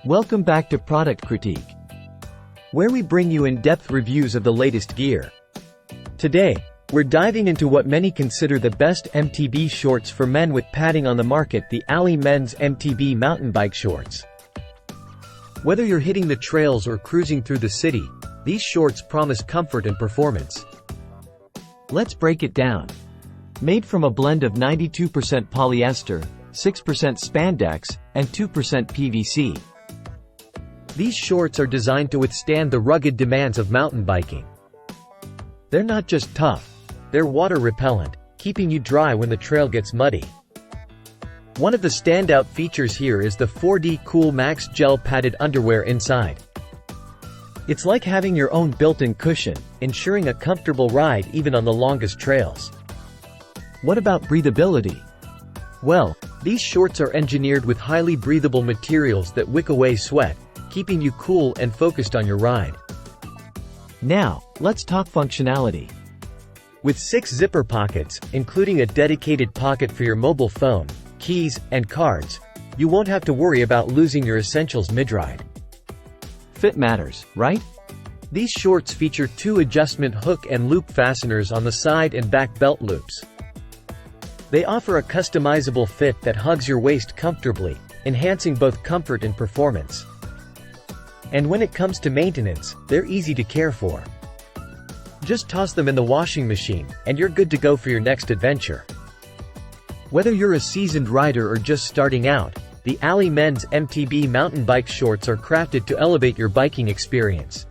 Welcome back to Product Critique, where we bring you in-depth reviews of the latest gear. Today, we're diving into what many consider the best MTB shorts for men with padding on the market, the Ali Men's MTB mountain bike shorts. Whether you're hitting the trails or cruising through the city, these shorts promise comfort and performance. Let's break it down. Made from a blend of 92% polyester, 6% spandex, and 2% PVC. These shorts are designed to withstand the rugged demands of mountain biking. They're not just tough, they're water repellent, keeping you dry when the trail gets muddy. One of the standout features here is the 4D Cool Max gel padded underwear inside. It's like having your own built-in cushion, ensuring a comfortable ride even on the longest trails. What about breathability? Well, these shorts are engineered with highly breathable materials that wick away sweat, keeping you cool and focused on your ride. Now, let's talk functionality. With 6 zipper pockets, including a dedicated pocket for your mobile phone, keys, and cards, you won't have to worry about losing your essentials mid-ride. Fit matters, right? These shorts feature 2 adjustment hook and loop fasteners on the side and back belt loops. They offer a customizable fit that hugs your waist comfortably, enhancing both comfort and performance. And when it comes to maintenance, they're easy to care for. Just toss them in the washing machine, and you're good to go for your next adventure. Whether you're a seasoned rider or just starting out, the Ali Men's MTB mountain bike shorts are crafted to elevate your biking experience.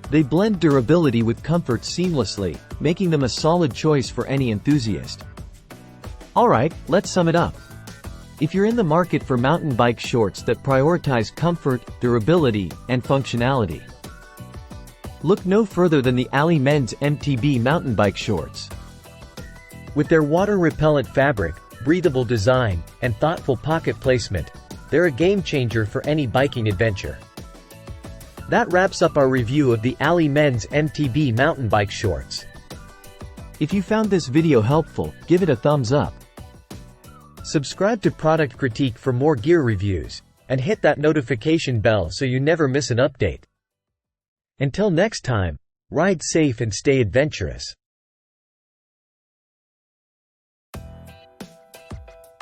They blend durability with comfort seamlessly, making them a solid choice for any enthusiast. Alright, let's sum it up. If you're in the market for mountain bike shorts that prioritize comfort, durability, and functionality, look no further than the Ali Men's MTB mountain bike shorts. With their water-repellent fabric, breathable design, and thoughtful pocket placement, they're a game-changer for any biking adventure. That wraps up our review of the Ali Men's MTB mountain bike shorts. If you found this video helpful, give it a thumbs up. Subscribe to Product Critique for more gear reviews, and hit that notification bell so you never miss an update. Until next time, ride safe and stay adventurous.